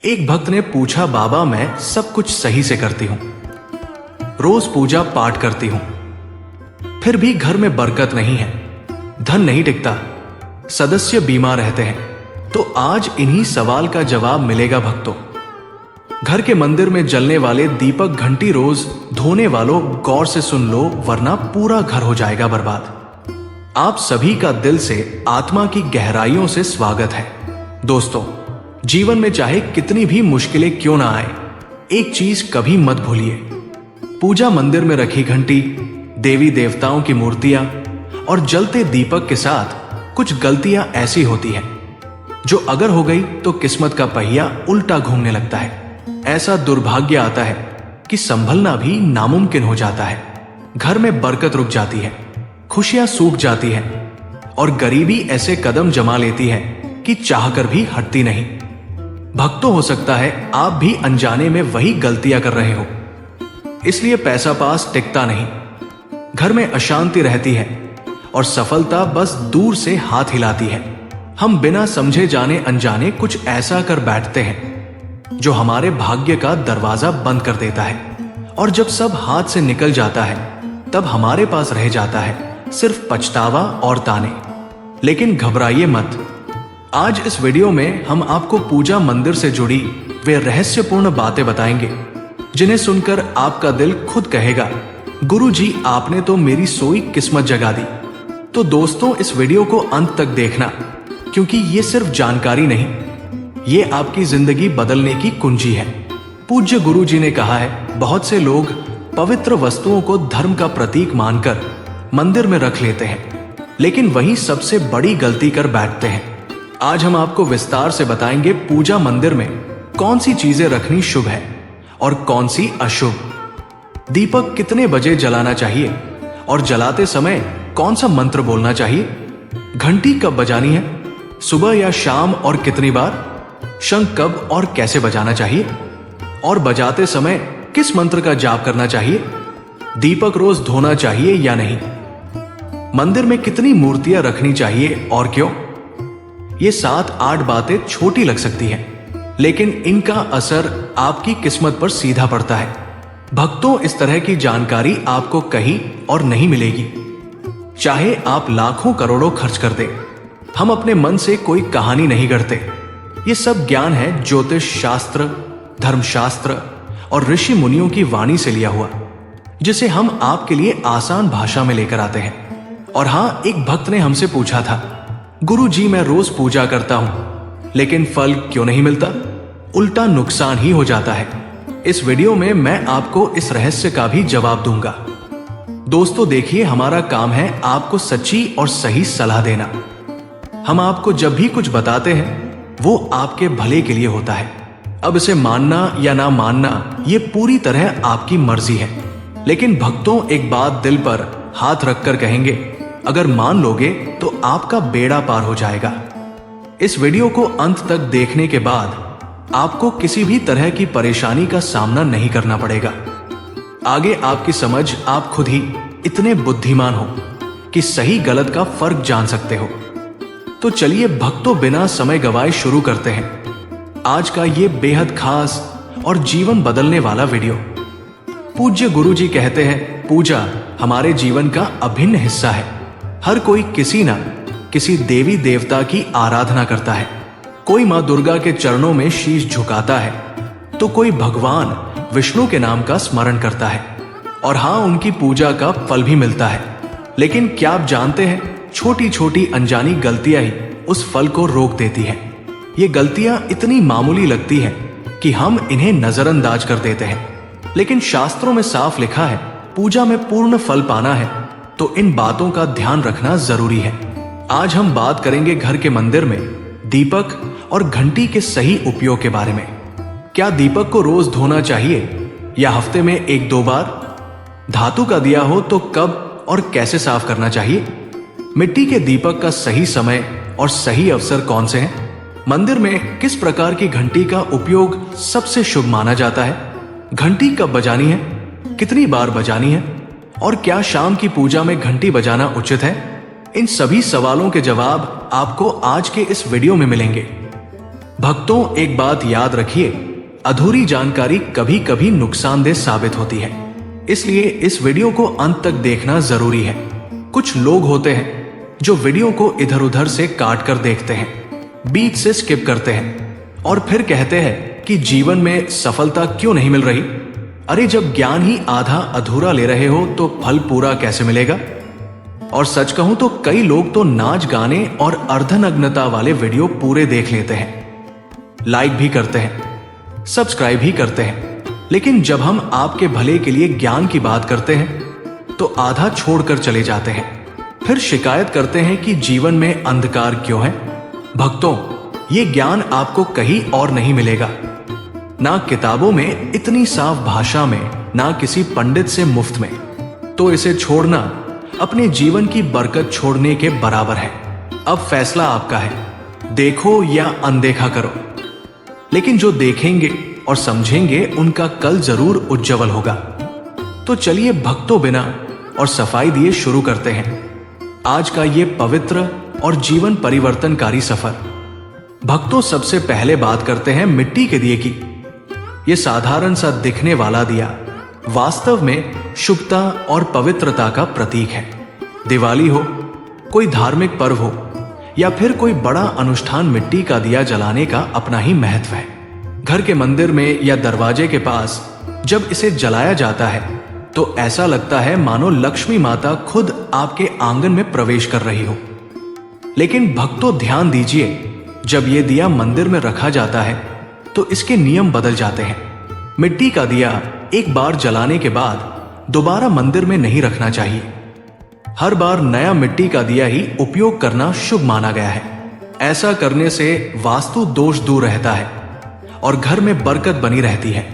एक भक्त ने पूछा, बाबा मैं सब कुछ सही से करती हूं, रोज पूजा पाठ करती हूं, फिर भी घर में बरकत नहीं है, धन नहीं टिकता, सदस्य बीमार रहते हैं। तो आज इन्हीं सवाल का जवाब मिलेगा भक्तों। घर के मंदिर में जलने वाले दीपक घंटी रोज धोने वालों गौर से सुन लो, वरना पूरा घर हो जाएगा बर्बाद। आप सभी का दिल से, आत्मा की गहराइयों से स्वागत है। दोस्तों, जीवन में चाहे कितनी भी मुश्किलें क्यों ना आए, एक चीज कभी मत भूलिए, पूजा मंदिर में रखी घंटी, देवी देवताओं की मूर्तियां और जलते दीपक के साथ कुछ गलतियां ऐसी होती हैं जो अगर हो गई तो किस्मत का पहिया उल्टा घूमने लगता है। ऐसा दुर्भाग्य आता है कि संभलना भी नामुमकिन हो जाता है। घर में बरकत रुक जाती है, खुशियां सूख जाती हैं और गरीबी ऐसे कदम जमा लेती है कि चाहकर भी हटती नहीं। भक्तों, हो सकता है आप भी अनजाने में वही गलतियां कर रहे हो, इसलिए पैसा पास टिकता नहीं, घर में अशांति रहती है और सफलता बस दूर से हाथ हिलाती है। हम बिना समझे जाने अनजाने कुछ ऐसा कर बैठते हैं जो हमारे भाग्य का दरवाजा बंद कर देता है, और जब सब हाथ से निकल जाता है तब हमारे पास रह जाता है सिर्फ पछतावा और ताने। लेकिन घबराइए मत, आज इस वीडियो में हम आपको पूजा मंदिर से जुड़ी वे रहस्यपूर्ण बातें बताएंगे जिन्हें सुनकर आपका दिल खुद कहेगा, गुरु जी आपने तो मेरी सोई किस्मत जगा दी। तो दोस्तों, इस वीडियो को अंत तक देखना, क्योंकि ये सिर्फ जानकारी नहीं, ये आपकी जिंदगी बदलने की कुंजी है। पूज्य गुरु जी ने कहा है, बहुत से लोग पवित्र वस्तुओं को धर्म का प्रतीक मानकर मंदिर में रख लेते हैं, लेकिन वहीं सबसे बड़ी गलती कर बैठते हैं। आज हम आपको विस्तार से बताएंगे पूजा मंदिर में कौन सी चीजें रखनी शुभ है और कौन सी अशुभ, दीपक कितने बजे जलाना चाहिए और जलाते समय कौन सा मंत्र बोलना चाहिए, घंटी कब बजानी है, सुबह या शाम और कितनी बार, शंख कब और कैसे बजाना चाहिए और बजाते समय किस मंत्र का जाप करना चाहिए, दीपक रोज धोना चाहिए या नहीं, मंदिर में कितनी मूर्तियां रखनी चाहिए और क्यों। ये 7-8 बातें छोटी लग सकती हैं, लेकिन इनका असर आपकी किस्मत पर सीधा पड़ता है। भक्तों, इस तरह की जानकारी आपको कहीं और नहीं मिलेगी, चाहे आप लाखों करोड़ों खर्च कर दें। हम अपने मन से कोई कहानी नहीं गढ़ते, ये सब ज्ञान है ज्योतिष शास्त्र, धर्मशास्त्र और ऋषि मुनियों की वाणी से लिया हुआ, जिसे हम आपके लिए आसान भाषा में लेकर आते हैं। और हाँ, एक भक्त ने हमसे पूछा था, गुरु जी मैं रोज पूजा करता हूं लेकिन फल क्यों नहीं मिलता, उल्टा नुकसान ही हो जाता है। इस वीडियो में मैं आपको इस रहस्य का भी जवाब दूंगा। दोस्तों देखिए, हमारा काम है आपको सच्ची और सही सलाह देना। हम आपको जब भी कुछ बताते हैं वो आपके भले के लिए होता है। अब इसे मानना या ना मानना ये पूरी तरह आपकी मर्जी है, लेकिन भक्तों एक बात दिल पर हाथ रखकर कहेंगे, अगर मान लोगे तो आपका बेड़ा पार हो जाएगा। इस वीडियो को अंत तक देखने के बाद आपको किसी भी तरह की परेशानी का सामना नहीं करना पड़ेगा। आगे आपकी समझ, आप खुद ही इतने बुद्धिमान हो कि सही गलत का फर्क जान सकते हो। तो चलिए भक्तों, बिना समय गवाए शुरू करते हैं आज का ये बेहद खास और जीवन बदलने वाला वीडियो। पूज्य गुरु जी कहते हैं, पूजा हमारे जीवन का अभिन्न हिस्सा है। हर कोई किसी न किसी देवी देवता की आराधना करता है। कोई मां दुर्गा के चरणों में शीश झुकाता है, तो कोई भगवान विष्णु के नाम का स्मरण करता है, और हाँ, उनकी पूजा का फल भी मिलता है। लेकिन क्या आप जानते हैं, छोटी छोटी अनजानी गलतियां ही उस फल को रोक देती हैं। ये गलतियां इतनी मामूली लगती हैं कि हम इन्हें नजरअंदाज कर देते हैं, लेकिन शास्त्रों में साफ लिखा है, पूजा में पूर्ण फल पाना है तो इन बातों का ध्यान रखना जरूरी है। आज हम बात करेंगे घर के मंदिर में दीपक और घंटी के सही उपयोग के बारे में। क्या दीपक को रोज धोना चाहिए या हफ्ते में 1-2 बार? धातु का दिया हो तो कब और कैसे साफ करना चाहिए? मिट्टी के दीपक का सही समय और सही अवसर कौन से हैं? मंदिर में किस प्रकार की घंटी का उपयोग सबसे शुभ माना जाता है? घंटी कब बजानी है, कितनी बार बजानी है और क्या शाम की पूजा में घंटी बजाना उचित है? इन सभी सवालों के जवाब आपको आज के इस वीडियो में मिलेंगे। भक्तों, एक बात याद रखिए, अधूरी जानकारी कभी कभी नुकसानदेह साबित होती है, इसलिए इस वीडियो को अंत तक देखना जरूरी है। कुछ लोग होते हैं जो वीडियो को इधर उधर से काट कर देखते हैं, बीच से स्किप करते हैं और फिर कहते हैं कि जीवन में सफलता क्यों नहीं मिल रही। अरे, जब ज्ञान ही आधा अधूरा ले रहे हो तो फल पूरा कैसे मिलेगा। और सच कहूं तो कई लोग तो नाच गाने और अर्धनग्नता वाले वीडियो पूरे देख लेते हैं, लाइक भी करते हैं, सब्सक्राइब भी करते हैं, लेकिन जब हम आपके भले के लिए ज्ञान की बात करते हैं तो आधा छोड़कर चले जाते हैं, फिर शिकायत करते हैं कि जीवन में अंधकार क्यों है। भक्तों, ये ज्ञान आपको कहीं और नहीं मिलेगा, ना किताबों में इतनी साफ भाषा में, ना किसी पंडित से मुफ्त में। तो इसे छोड़ना अपने जीवन की बरकत छोड़ने के बराबर है। अब फैसला आपका है, देखो या अनदेखा करो, लेकिन जो देखेंगे और समझेंगे उनका कल जरूर उज्जवल होगा। तो चलिए भक्तों, बिना और सफाई दिए शुरू करते हैं आज का ये पवित्र और जीवन परिवर्तनकारी सफर। भक्तों, सबसे पहले बात करते हैं मिट्टी के दिए की। ये साधारण सा दिखने वाला दिया वास्तव में शुभता और पवित्रता का प्रतीक है। दिवाली हो, कोई धार्मिक पर्व हो या फिर कोई बड़ा अनुष्ठान, मिट्टी का दिया जलाने का अपना ही महत्व है। घर के मंदिर में या दरवाजे के पास जब इसे जलाया जाता है तो ऐसा लगता है मानो लक्ष्मी माता खुद आपके आंगन में प्रवेश कर रही हो। लेकिन भक्तों, ध्यान दीजिए, जब ये दिया मंदिर में रखा जाता है तो इसके नियम बदल जाते हैं। मिट्टी का दिया एक बार जलाने के बाद दोबारा मंदिर में नहीं रखना चाहिए। हर बार नया मिट्टी का दिया ही उपयोग करना शुभ माना गया है। ऐसा करने से वास्तु दोष दूर रहता है और घर में बरकत बनी रहती है।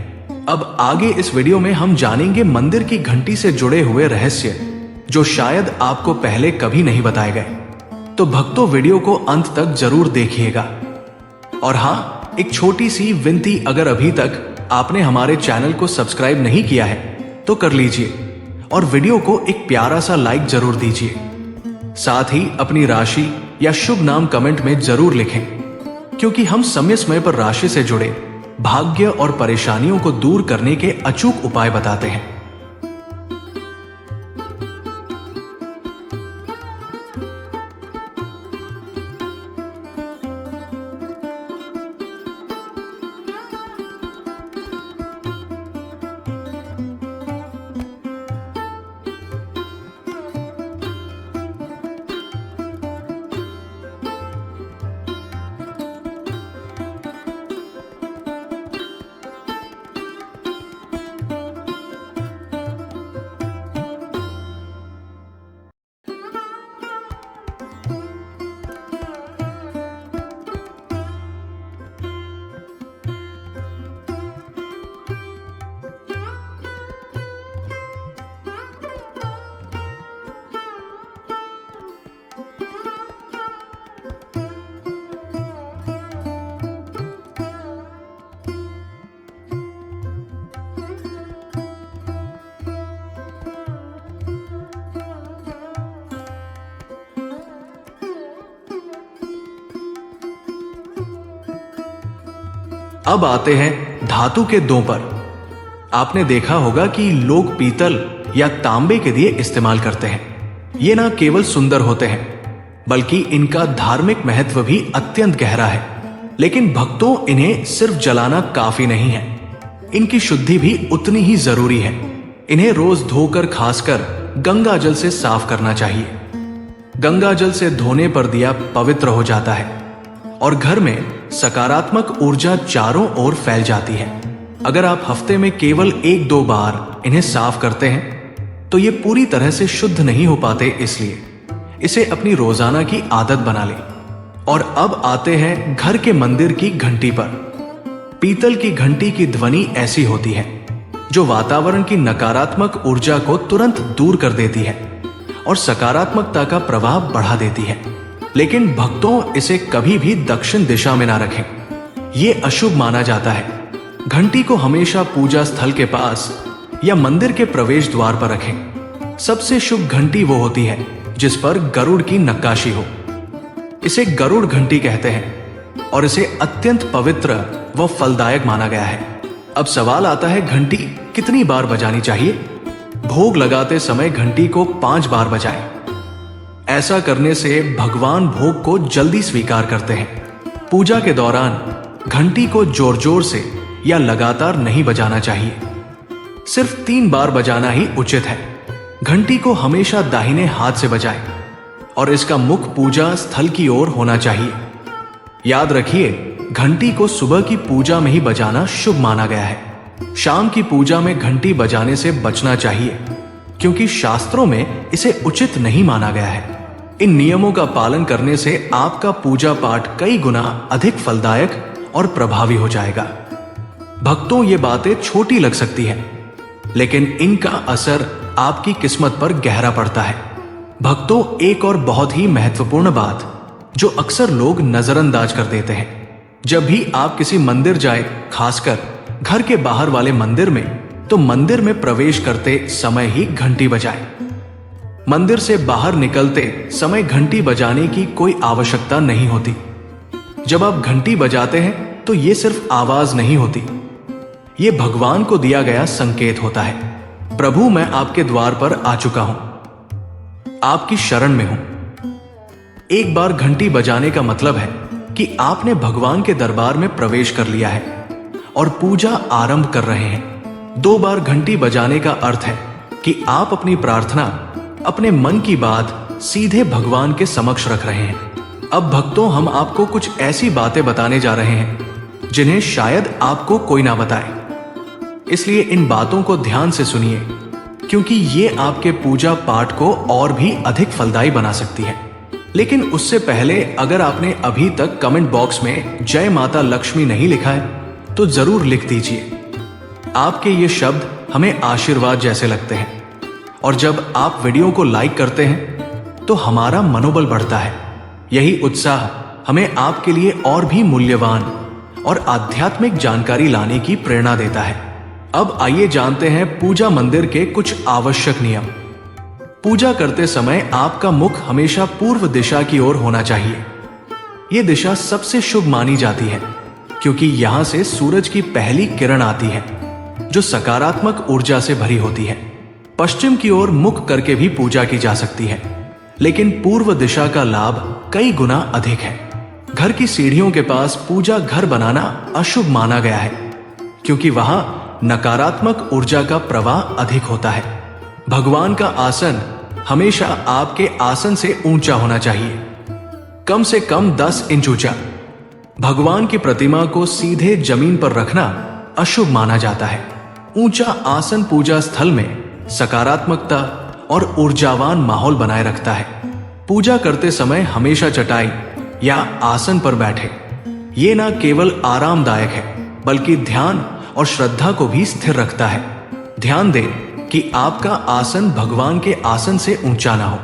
अब आगे इस वीडियो में हम जानेंगे मंदिर की घंटी से जुड़े हुए रहस्य, जो शायद आपको पहले कभी नहीं बताए गए। तो भक्तों, वीडियो को अंत तक जरूर देखिएगा। और हाँ, एक छोटी सी विनती, अगर अभी तक आपने हमारे चैनल को सब्सक्राइब नहीं किया है तो कर लीजिए और वीडियो को एक प्यारा सा लाइक जरूर दीजिए। साथ ही अपनी राशि या शुभ नाम कमेंट में जरूर लिखें, क्योंकि हम समय समय पर राशि से जुड़े भाग्य और परेशानियों को दूर करने के अचूक उपाय बताते हैं। अब आते हैं धातु के दो पर। आपने देखा होगा कि लोग पीतल या तांबे के दिए इस्तेमाल करते हैं। ये ना केवल सुंदर होते हैं, बल्कि इनका धार्मिक महत्व भी अत्यंत गहरा है। लेकिन भक्तों, इन्हें सिर्फ जलाना काफी नहीं है, इनकी शुद्धि भी उतनी ही जरूरी है। इन्हें रोज धोकर, खासकर गंगा जल से साफ करना चाहिए। गंगा जल से धोने पर दिया पवित्र हो जाता है और घर में सकारात्मक ऊर्जा चारों ओर फैल जाती है। अगर आप हफ्ते में केवल 1-2 बार इन्हें साफ करते हैं तो ये पूरी तरह से शुद्ध नहीं हो पाते, इसलिए इसे अपनी रोजाना की आदत बना लें। और अब आते हैं घर के मंदिर की घंटी पर। पीतल की घंटी की ध्वनि ऐसी होती है जो वातावरण की नकारात्मक ऊर्जा को तुरंत दूर कर देती है और सकारात्मकता का प्रभाव बढ़ा देती है। लेकिन भक्तों, इसे कभी भी दक्षिण दिशा में ना रखें, ये अशुभ माना जाता है। घंटी को हमेशा पूजा स्थल के पास या मंदिर के प्रवेश द्वार पर रखें। सबसे शुभ घंटी वो होती है जिस पर गरुड़ की नक्काशी हो। इसे गरुड़ घंटी कहते हैं। और इसे अत्यंत पवित्र व फलदायक माना गया है। अब सवाल आता है, घंटी कितनी बार बजानी चाहिए? भोग लगाते समय घंटी को 5 बार बजाएं। ऐसा करने से भगवान भोग को जल्दी स्वीकार करते हैं। पूजा के दौरान घंटी को जोर जोर से या लगातार नहीं बजाना चाहिए। सिर्फ 3 बार बजाना ही उचित है। घंटी को हमेशा दाहिने हाथ से बजाएं और इसका मुख पूजा स्थल की ओर होना चाहिए। याद रखिए, घंटी को सुबह की पूजा में ही बजाना शुभ माना गया है। शाम की पूजा में घंटी बजाने से बचना चाहिए, क्योंकि शास्त्रों में इसे उचित नहीं माना गया है। इन नियमों का पालन करने से आपका पूजा पाठ कई गुना अधिक फलदायक और प्रभावी हो जाएगा। भक्तों, ये बातें छोटी लग सकती हैं, लेकिन इनका असर आपकी किस्मत पर गहरा पड़ता है। भक्तों, एक और बहुत ही महत्वपूर्ण बात जो अक्सर लोग नजरअंदाज कर देते हैं, जब भी आप किसी मंदिर जाए, खासकर घर के बाहर वाले मंदिर में, तो मंदिर में प्रवेश करते समय ही घंटी बजाएं। मंदिर से बाहर निकलते समय घंटी बजाने की कोई आवश्यकता नहीं होती। जब आप घंटी बजाते हैं तो ये सिर्फ आवाज नहीं होती, ये भगवान को दिया गया संकेत होता है। प्रभु, मैं आपके द्वार पर आ चुका हूं, आपकी शरण में हूं। एक बार घंटी बजाने का मतलब है कि आपने भगवान के दरबार में प्रवेश कर लिया है और पूजा आरंभ कर रहे हैं। 2 बार घंटी बजाने का अर्थ है कि आप अपनी प्रार्थना, अपने मन की बात सीधे भगवान के समक्ष रख रहे हैं। अब भक्तों, हम आपको कुछ ऐसी बातें बताने जा रहे हैं जिन्हें शायद आपको कोई ना बताए, इसलिए इन बातों को ध्यान से सुनिए, क्योंकि ये आपके पूजा पाठ को और भी अधिक फलदायी बना सकती है। लेकिन उससे पहले, अगर आपने अभी तक कमेंट बॉक्स में जय माता लक्ष्मी नहीं लिखा है तो जरूर लिख दीजिए। आपके ये शब्द हमें आशीर्वाद जैसे लगते हैं, और जब आप वीडियो को लाइक करते हैं तो हमारा मनोबल बढ़ता है। यही उत्साह हमें आपके लिए और भी मूल्यवान और आध्यात्मिक जानकारी लाने की प्रेरणा देता है। अब आइए जानते हैं पूजा मंदिर के कुछ आवश्यक नियम। पूजा करते समय आपका मुख हमेशा पूर्व दिशा की ओर होना चाहिए। यह दिशा सबसे शुभ मानी जाती है, क्योंकि यहां से सूरज की पहली किरण आती है, जो सकारात्मक ऊर्जा से भरी होती है। पश्चिम की ओर मुख करके भी पूजा की जा सकती है, लेकिन पूर्व दिशा का लाभ कई गुना अधिक है। घर की सीढ़ियों के पास पूजा घर बनाना अशुभ माना गया है, क्योंकि वहां नकारात्मक ऊर्जा का प्रवाह अधिक होता है। भगवान का आसन हमेशा आपके आसन से ऊंचा होना चाहिए, कम से कम 10 इंच ऊंचा। भगवान की प्रतिमा को सीधे जमीन पर रखना अशुभ माना जाता है। ऊंचा आसन पूजा स्थल में सकारात्मकता और ऊर्जावान माहौल बनाए रखता है। पूजा करते समय हमेशा चटाई या आसन पर बैठे। ये न केवल आरामदायक है, बल्कि ध्यान और श्रद्धा को भी स्थिर रखता है। ध्यान दें कि आपका आसन भगवान के आसन से ऊंचा ना हो।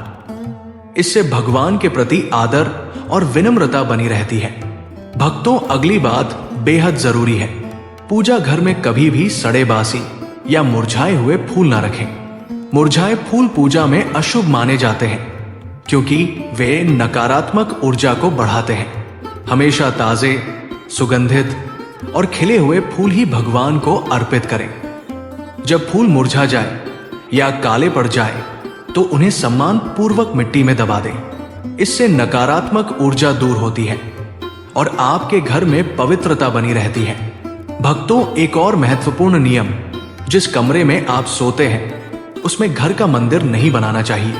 इससे भगवान के प्रति आदर और विनम्रता बनी रहती है। भक्तों, अगली बात बेहद जरूरी है। पूजा घर में कभी भी सड़े बासी या मुरझाए हुए फूल ना रखें। मुरझाए फूल पूजा में अशुभ माने जाते हैं, क्योंकि वे नकारात्मक ऊर्जा को बढ़ाते हैं। हमेशा ताजे, सुगंधित और खिले हुए फूल ही भगवान को अर्पित करें। जब फूल मुरझा जाए या काले पड़ जाए तो उन्हें सम्मान पूर्वक मिट्टी में दबा दें। इससे नकारात्मक ऊर्जा दूर होती है और आपके घर में पवित्रता बनी रहती है। भक्तों, एक और महत्वपूर्ण नियम, जिस कमरे में आप सोते हैं उसमें घर का मंदिर नहीं बनाना चाहिए।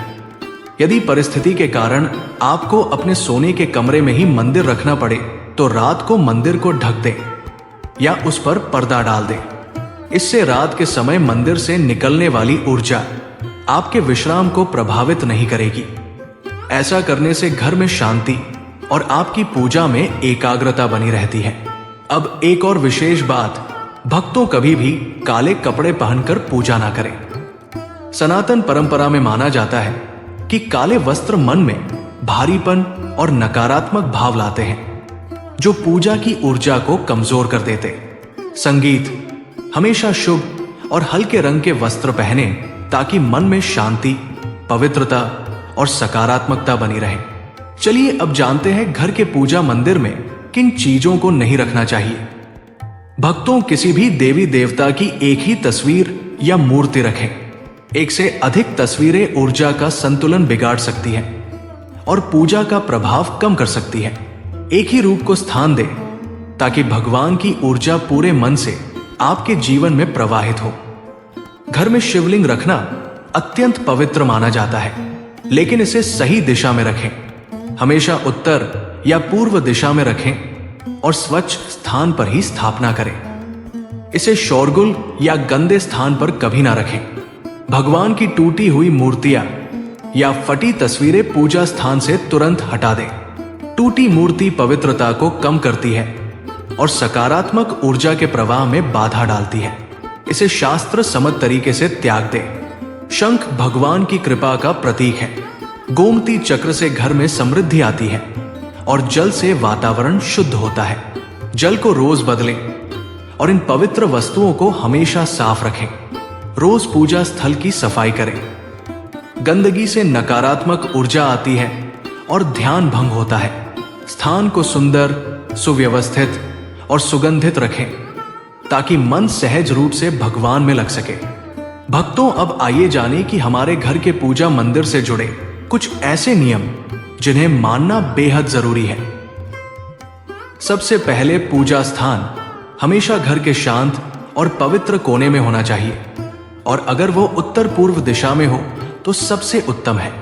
यदि परिस्थिति के कारण आपको अपने सोने के कमरे में ही मंदिर रखना पड़े तो रात को मंदिर को ढक दें या उस पर पर्दा डाल दें। इससे रात के समय मंदिर से निकलने वाली ऊर्जा आपके विश्राम को प्रभावित नहीं करेगी। ऐसा करने से घर में शांति और आपकी पूजा में एकाग्रता बनी रहती है। अब एक और विशेष बात, भक्तों कभी भी काले कपड़े पहनकर पूजा ना करें। सनातन परंपरा में माना जाता है कि काले वस्त्र मन में भारीपन और नकारात्मक भाव लाते हैं, जो पूजा की ऊर्जा को कमजोर कर देते। संगीत हमेशा शुभ और हल्के रंग के वस्त्र पहने ताकि मन में शांति, पवित्रता और सकारात्मकता बनी रहे। चलिए अब जानते हैं घर के पूजा मंदिर में किन चीजों को नहीं रखना चाहिए। भक्तों किसी भी देवी देवता की एक ही तस्वीर या मूर्ति रखें। एक से अधिक तस्वीरें ऊर्जा का संतुलन बिगाड़ सकती हैं और पूजा का प्रभाव कम कर सकती है। एक ही रूप को स्थान दें ताकि भगवान की ऊर्जा पूरे मन से आपके जीवन में प्रवाहित हो। घर में शिवलिंग रखना अत्यंत पवित्र माना जाता है, लेकिन इसे सही दिशा में रखें। हमेशा उत्तर या पूर्व दिशा में रखें और स्वच्छ स्थान पर ही स्थापना करें। इसे शोरगुल या गंदे स्थान पर कभी ना रखें। भगवान की टूटी हुई मूर्तियां या फटी तस्वीरें पूजा स्थान से तुरंत हटा दें। टूटी मूर्ति पवित्रता को कम करती है और सकारात्मक ऊर्जा के प्रवाह में बाधा डालती है। इसे शास्त्र सम्मत तरीके से त्याग दें। शंख भगवान की कृपा का प्रतीक है। गोमती चक्र से घर में समृद्धि आती है और जल से वातावरण शुद्ध होता है। जल को रोज बदलें और इन पवित्र वस्तुओं को हमेशा साफ रखें। रोज पूजा स्थल की सफाई करें। गंदगी से नकारात्मक ऊर्जा आती है और ध्यान भंग होता है। स्थान को सुंदर, सुव्यवस्थित और सुगंधित रखें ताकि मन सहज रूप से भगवान में लग सके। भक्तों, अब आइए जानें कि हमारे घर के पूजा मंदिर से जुड़े कुछ ऐसे नियम जिन्हें मानना बेहद जरूरी है। सबसे पहले, पूजा स्थान हमेशा घर के शांत और पवित्र कोने में होना चाहिए और अगर वो उत्तर पूर्व दिशा में हो तो सबसे उत्तम है।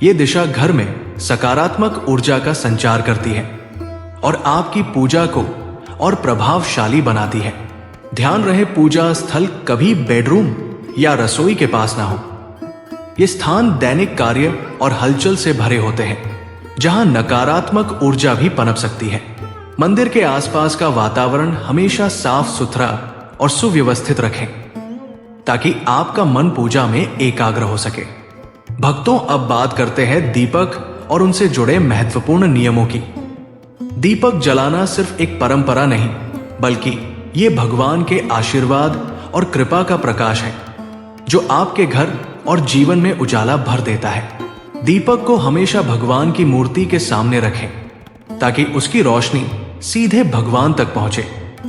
ये दिशा घर में सकारात्मक ऊर्जा का संचार करती है और आपकी पूजा को और प्रभावशाली बनाती है। ध्यान रहे, पूजा स्थल कभी बेडरूम या रसोई के पास ना हो। ये स्थान दैनिक कार्य और हलचल से भरे होते हैं, जहां नकारात्मक ऊर्जा भी पनप सकती है। मंदिर के आसपास का वातावरण हमेशा साफ सुथरा और सुव्यवस्थित रखें ताकि आपका मन पूजा में एकाग्र हो सके। भक्तों, अब बात करते हैं दीपक और उनसे जुड़े महत्वपूर्ण नियमों की। दीपक जलाना सिर्फ एक परंपरा नहीं, बल्कि ये भगवान के आशीर्वाद और कृपा का प्रकाश है जो आपके घर और जीवन में उजाला भर देता है। दीपक को हमेशा भगवान की मूर्ति के सामने रखें ताकि उसकी रोशनी सीधे भगवान तक पहुंचे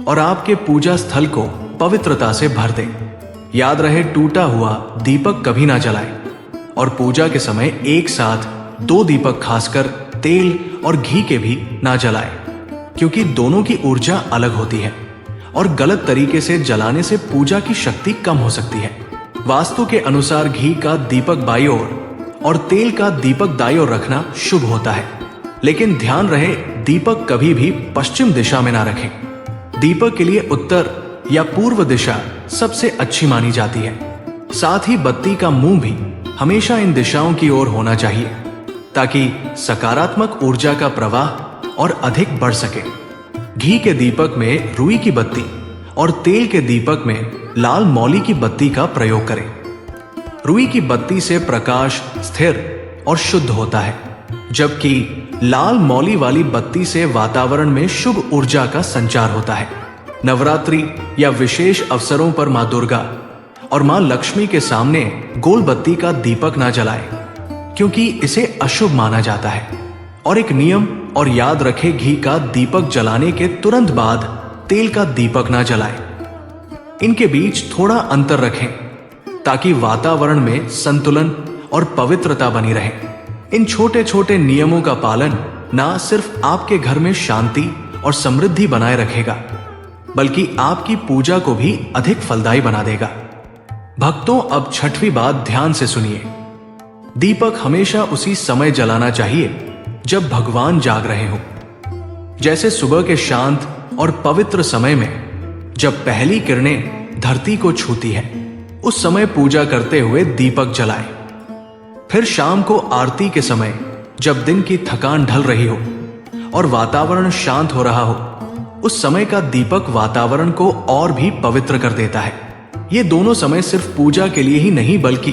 और आपके पूजा स्थल को पवित्रता से भर दे। याद रहे, टूटा हुआ दीपक कभी ना जलाएं और पूजा के समय एक साथ 2 दीपक, खासकर तेल और घी के भी ना जलाएं, क्योंकि दोनों की ऊर्जा अलग होती है और गलत तरीके से जलाने से पूजा की शक्ति कम हो सकती है। वास्तु के अनुसार घी का दीपक बाईं ओर और तेल का दीपक दाईं ओर रखना शुभ होता है, लेकिन ध्यान रहे, दीपक कभी भी पश्चिम दिशा में ना रखें। दीपक के लिए उत्तर या पूर्व दिशा सबसे अच्छी मानी जाती है। साथ ही बत्ती का मुंह भी हमेशा इन दिशाओं की ओर होना चाहिए ताकि सकारात्मक ऊर्जा का प्रवाह और अधिक बढ़ सके। घी के दीपक में रुई की बत्ती और तेल के दीपक में लाल मौली की बत्ती का प्रयोग करें। रुई की बत्ती से प्रकाश स्थिर और शुद्ध होता है, जबकि लाल मौली वाली बत्ती से वातावरण में शुभ ऊर्जा का संचार होता है। नवरात्रि या विशेष अवसरों पर मां दुर्गा और मां लक्ष्मी के सामने गोल बत्ती का दीपक ना जलाएं, क्योंकि इसे अशुभ माना जाता है। और एक नियम और याद रखें, घी का दीपक जलाने के तुरंत बाद तेल का दीपक ना जलाएं। इनके बीच थोड़ा अंतर रखें ताकि वातावरण में संतुलन और पवित्रता बनी रहे। इन छोटे छोटे नियमों का पालन ना सिर्फ आपके घर में शांति और समृद्धि बनाए रखेगा, बल्कि आपकी पूजा को भी अधिक फलदायी बना देगा। भक्तों, अब छठवीं बात ध्यान से सुनिए। दीपक हमेशा उसी समय जलाना चाहिए जब भगवान जाग रहे हो, जैसे सुबह के शांत और पवित्र समय में जब पहली किरणें धरती को छूती है, उस समय पूजा करते हुए दीपक जलाएं। फिर शाम को आरती के समय जब दिन की थकान ढल रही हो और वातावरण शांत हो रहा हो, उस समय का दीपक वातावरण को और भी पवित्र कर देता है। ये दोनों समय सिर्फ पूजा के लिए ही नहीं, बल्कि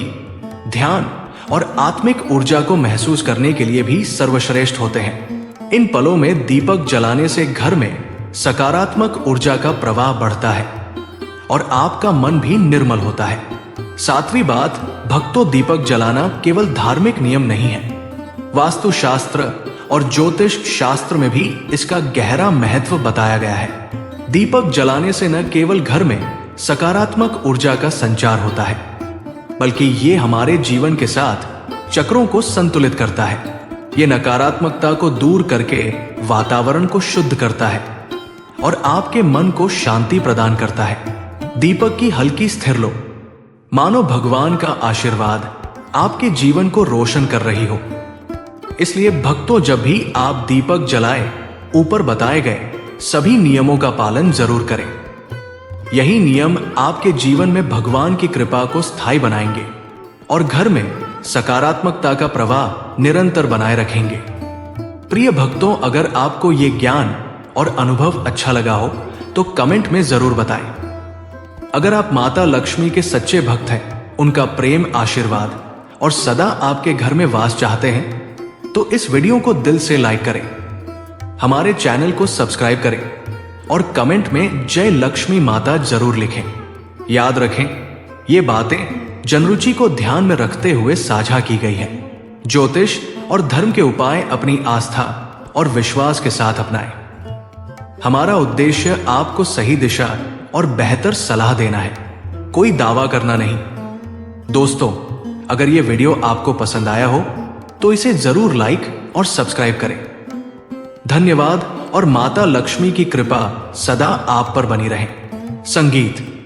ध्यान और आत्मिक ऊर्जा को महसूस करने के लिए भी सर्वश्रेष्ठ होते हैं। इन पलों में दीपक जलाने से घर में सकारात्मक ऊर्जा का प्रवाह बढ़ता है और आपका मन भी निर्मल होता है। 7वीं बात, भक्तों, दीपक जलाना केवल धार्मिक नियम नहीं है। वास्तुशास्त्र और ज्योतिष शास्त्र में भी इसका गहरा महत्व बताया गया है। दीपक जलाने से न केवल घर में सकारात्मक ऊर्जा का संचार होता है, बल्कि ये हमारे जीवन के साथ चक्रों को संतुलित करता है। ये नकारात्मकता को दूर करके वातावरण को शुद्ध करता है और आपके मन को शांति प्रदान करता है। दीपक की हल्की स्थिर लो, मानो भगवान का आशीर्वाद आपके जीवन को रोशन कर रही हो। इसलिए भक्तों, जब भी आप दीपक जलाएं, ऊपर बताए गए सभी नियमों का पालन जरूर करें। यही नियम आपके जीवन में भगवान की कृपा को स्थायी बनाएंगे और घर में सकारात्मकता का प्रवाह निरंतर बनाए रखेंगे। प्रिय भक्तों, अगर आपको ये ज्ञान और अनुभव अच्छा लगा हो तो कमेंट में जरूर बताएं। अगर आप माता लक्ष्मी के सच्चे भक्त हैं, उनका प्रेम, आशीर्वाद और सदा आपके घर में वास चाहते हैं, तो इस वीडियो को दिल से लाइक करें, हमारे चैनल को सब्सक्राइब करें और कमेंट में जय लक्ष्मी माता जरूर लिखें। याद रखें, ये बातें जनरुचि को ध्यान में रखते हुए साझा की गई है। ज्योतिष और धर्म के उपाय अपनी आस्था और विश्वास के साथ अपनाएं। हमारा उद्देश्य आपको सही दिशा और बेहतर सलाह देना है, कोई दावा करना नहीं। दोस्तों, अगर ये वीडियो आपको पसंद आया हो तो इसे जरूर लाइक और सब्सक्राइब करें। धन्यवाद और माता लक्ष्मी की कृपा सदा आप पर बनी रहे। संगीत।